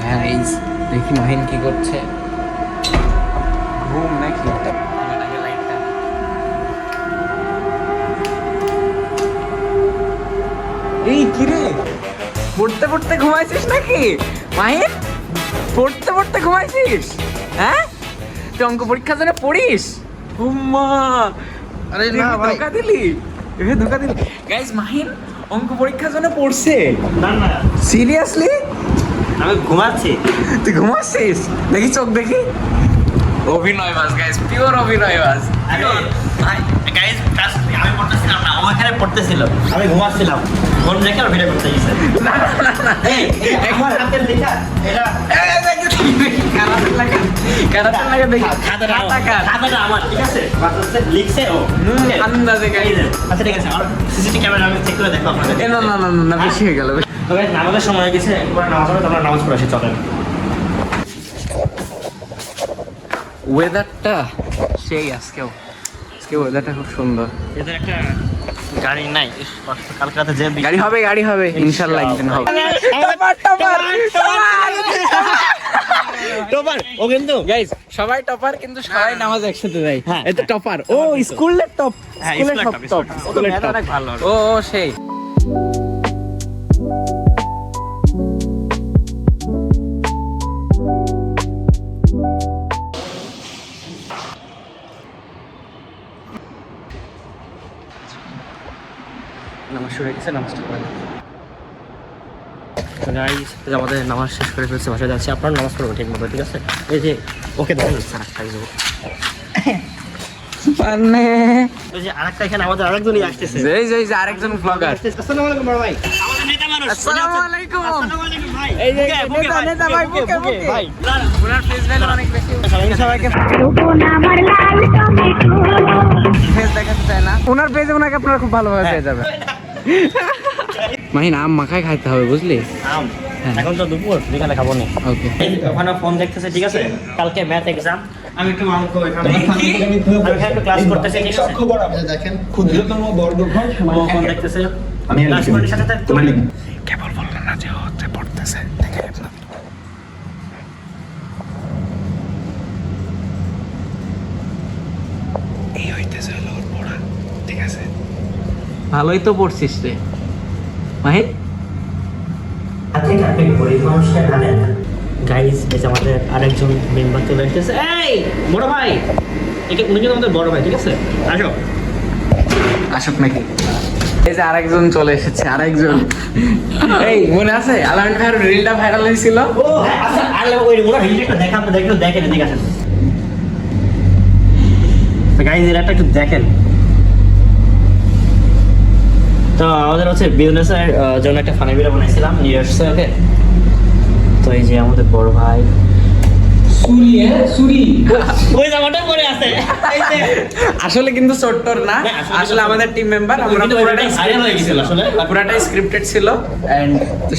Guys দেখি মাহিন কি করছে, ঘুম নাকি? এই কি রে, পড়তে পড়তে ঘুমাইছিস নাকি মাহিন? পড়তে পড়তে ঘুমাইছিস? হ্যাঁ, তুই অঙ্ক পরীক্ষার জন্য পড়িস? উম্মা, আরে না ভাই, ধোকা দিলি, ধোকা দিলি। গাইস মাহিন অঙ্ক পরীক্ষার জন্য পড়ছে। না না সিরিয়াসলি? আমি ঘুমাচ্ছি। তুই ঘুমাচ্ছিস? দেখি চোখ দেখি। অভিনয় বাস গাইস, পিওর অভিনয় বাস। গাইস আমি পড়তেছিলাম না, ও এখানে পড়তেছিল, আমি ঘুমাচ্ছিলাম। ফোন রেখে আর ভিডিও করতে গেছে। না না না, এই একবার হাতের লেখা এটা খাতাটা দেখি। খাতাটা আমার, ঠিক আছে? বাতাসে লিখছে ও। আন্দাজে গাইস। আচ্ছা ঠিক আছে, আর সিসিটিভি ক্যামেরা আমি চেক করে দেখো আপনাদের। না না না না, বেশি হয়ে গেল। তো গাইস নামাজের সময় হয়ে গেছে, একবার নামাজ পড়ে তোমরা নামাজ পড়ে আসি, চলেন। ওয়েদারটা সেই আজকে ওয়েদারটা খুব সুন্দর। এদের একটা গাড়ি নাই, কালকে রাতে যে গাড়ি হবে ইনশাআল্লাহ, একদিন হবে। টপার ও কিন্তু গাইস সবাই টপার, কিন্তু সবাই নামাজ একসাথে দেয়। হ্যাঁ, এটা টপার। ও স্কুলের টপ, হ্যাঁ, স্কুলের স্কুলের টপ, টপ, স্কুলের টপ। অনেক ভালো। ও সেই। নামাজ শুরু হয়ে গেছে, নামাজটা পড়ে গাইস আমাদের নামাজ শেষ করে ফেলছে, বাসায় যাচ্ছি। আপনার নামাজ পড়বো ঠিক মতো, ঠিক আছে? এই যে ওকে দেখেন মানে ওই যে আরেকটা এখানে আমাদের আরেকজনই আসতেছে। যে আরেকজন ব্লগার। আসসালামু আলাইকুম বড় ভাই, আমাদের নেতা মানুষ। আসসালামু আলাইকুম। আসসালামু আলাইকুম ভাই। এই যে বুকে নেতা ভাই, বুকে ভাই। ওনার ফেস ভ্যালু অনেক বেশি। সবাইকে ফেস দেখাতে চায় না, ওনার পেজে ওনাকে আপনারা খুব ভালোভাবে পেয়ে যাবেন। মাহিন আম মাখায় খাইতে হবে, বুঝলি? আম এখন তো দুপুর, বিকালে খাবো না। ওকে। ওখানে ফোন দেখতেছে, ঠিক আছে? কালকে ম্যাথ এক্সাম, আমি একটু অঙ্ক এখানে একটু ক্লাস করতেছি, ঠিক আছে? দেখেন ক্ষুদ্রতম বর্গক্ষণ ও ফোন দেখতেছে, আমি ক্লাস করার সাথে সাথে তোমার লিখি কেবল বললো না যে হচ্ছে পড়তেছে, দেখে আপনার এই হইতেছে হলো ওর পড়া, ঠিক আছে? ভালোই তো পড়ছিস রে মাহিন। আপনি আপনি গরিব মানুষকে জানেন গাইস, এই যে আমাদের আরেকজন মেম্বার চলে এসেছে। এই বড় ভাই, উনি কিন্তু আমাদের বড় ভাই, ঠিক আছে? আসো আসুক নাকি? এই যে আরেকজন চলে এসেছে, আরেকজন। এই মনে আছে আলামিন ভাইয়ের রিলটা ভাইরাল হয়েছিল? ও হ্যাঁ, আচ্ছা আরে ওই ওরা রিলটা দেখা আপনি দেখেন এদিকে আসেন। তো গাইস এর একটা একটু দেখেন। তো আমাদের হচ্ছে বিজনেসের জন্য একটা ফানি ভিডিও বানাইছিলাম, নিয়ে আসছে ওকে। তো এই যে আমাদের বড় ভাই ওই জামাটা পরে আছে, এই যে আসলে কিন্তু ছোট্টর না, আসলে আমাদের টিম মেম্বার। আমরা পুরোটাই ভাইরাল হয়ে গেছিল আসলে, পুরোটাই স্ক্রিপ্টেড ছিল। এন্ড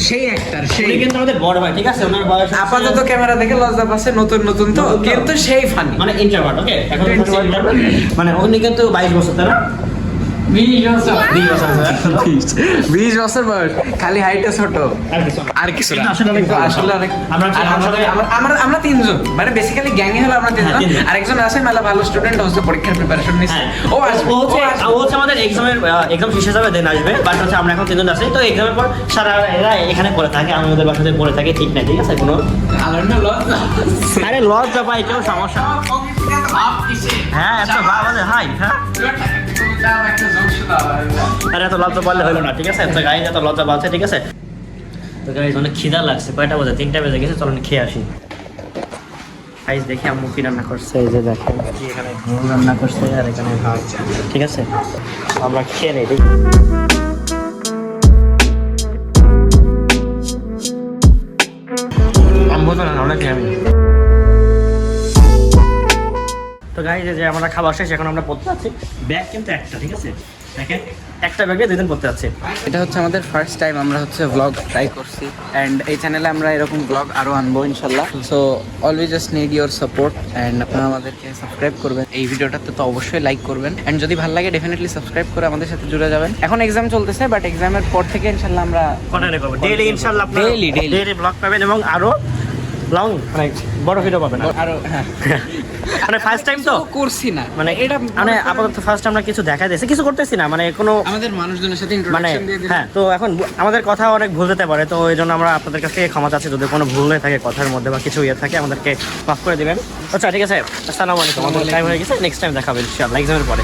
সেই অ্যাক্টর, উনি সেই কিন্তু আমাদের বড় ভাই, ঠিক আছে? ওনার বয়স আপাতত ক্যামেরা দেখে লজ্জা পাচ্ছে, নতুন তো, কিন্তু সেই ফানি। মানে ইন্ট্রোভার্ট, ওকে? এখন Introvert। মানে উনি কিন্তু 22 বছর, তাই না? 20 বছর 20 বছর বয়স, খালি হাইটে ছোট, আর কিছু না। আসলে অনেক ভালো। আসলে অনেক। আমরা আর আমরা তিনজন, মানে বেসিক্যালি গ্যাংই হলো আমরা তিনজন। তিনজন। আরেকজন আছে মেলা ভালো স্টুডেন্ট, হচ্ছে পরীক্ষার প্রিপারেশন নিচ্ছে। ও আসবে, ও হচ্ছে আমাদের এক্সাম শেষ হয়ে যাবে, দেন আসবে। বাট হচ্ছে আমরা এখন তিনজন আছি, তো এক্সামের পর সারা এরা এখানে পড়ে থাকে, আমি ওদের বাসাতে পড়ে থাকি, ঠিক নাই, ঠিক আছে? কোনো আরে লজ্জা পাই, কেউ সমস্যা না। হ্যাঁ এত ভাব আছে, হাই হ্যাঁ। আরে এত লজ্জা পারলে হলো না, ঠিক আছে? তো গাইজ এত লজ্জা পাচ্ছে, ঠিক আছে? তো গাইজ অনেক খিদা লাগছে, কয়টা বাজে? 3টা বেজে গেছে, চলুন খেয়ে আসি। গাইজ দেখি আম্মু কি রান্না করছে, এই যে দেখেন কি এখানে ঘুম রান্না করছে, আর এখানে ভাত, ঠিক আছে? আমরা খেয়ে নেই, ঠিক? আম্মু তো না, অনেক আমি। তো গাইজ যে আমরা খাবার শেষ, এখন আমরা পড়তে যাচ্ছি। ব্যাগ কিন্তু একটা, ঠিক আছে? দেখেন একটা ব্যাগে 2 দিন পড়তে যাচ্ছে। এটা হচ্ছে আমাদের ফার্স্ট টাইম আমরা হচ্ছে ব্লগ ট্রাই করছি, অ্যান্ড এই চ্যানেলে আমরা এরকম ব্লগ আরও আনবো ইনশাল্লাহ। So always just need your support, and আপনারা আমাদেরকে সাবস্ক্রাইব করবেন। এই ভিডিওটাতে তো অবশ্যই লাইক করবেন, অ্যান্ড যদি ভালো লাগে ডেফিনেটলি সাবস্ক্রাইব করে আমাদের সাথে জুড়ে যাবেন। এখন এক্সাম চলতেছে, বাট এক্সামের পর থেকে ইনশাল্লাহ আমরা কন্টিনিউ করব ডেইলি, ইনশাআল্লাহ আপনারা ডেইলি ব্লগ পাবেন, এবং আরো লং মানে বড় ভিডিও পাবে না আরো হ্যাঁ মানে ফার্স্ট টাইম তো করছি না মানে এটা মানে আপাতত ফার্স্ট আমরা কিছু দেখা দিয়েছি কিছু করতেছি না মানে কোনো আমাদের মানুষজনের সাথে মানে ইন্ট্রোডাকশন দিয়ে দিলাম হ্যাঁ তো এখন আমাদের কথা অনেক ভুল যেতে পারে তো এই জন্য আমরা আপনাদের কাছ থেকে ক্ষমা চাচ্ছি যদি কোনো ভুল হয়ে থাকে কথার মধ্যে বা কিছু ইয়ে থাকে আমাদেরকে মাফ করে দিবেন আচ্ছা ঠিক আছে আসসালামু আলাইকুম আমাদের টাইম হয়ে গেছে নেক্সট টাইম দেখাবেন ইনশাআল্লাহ এক্সামের পরে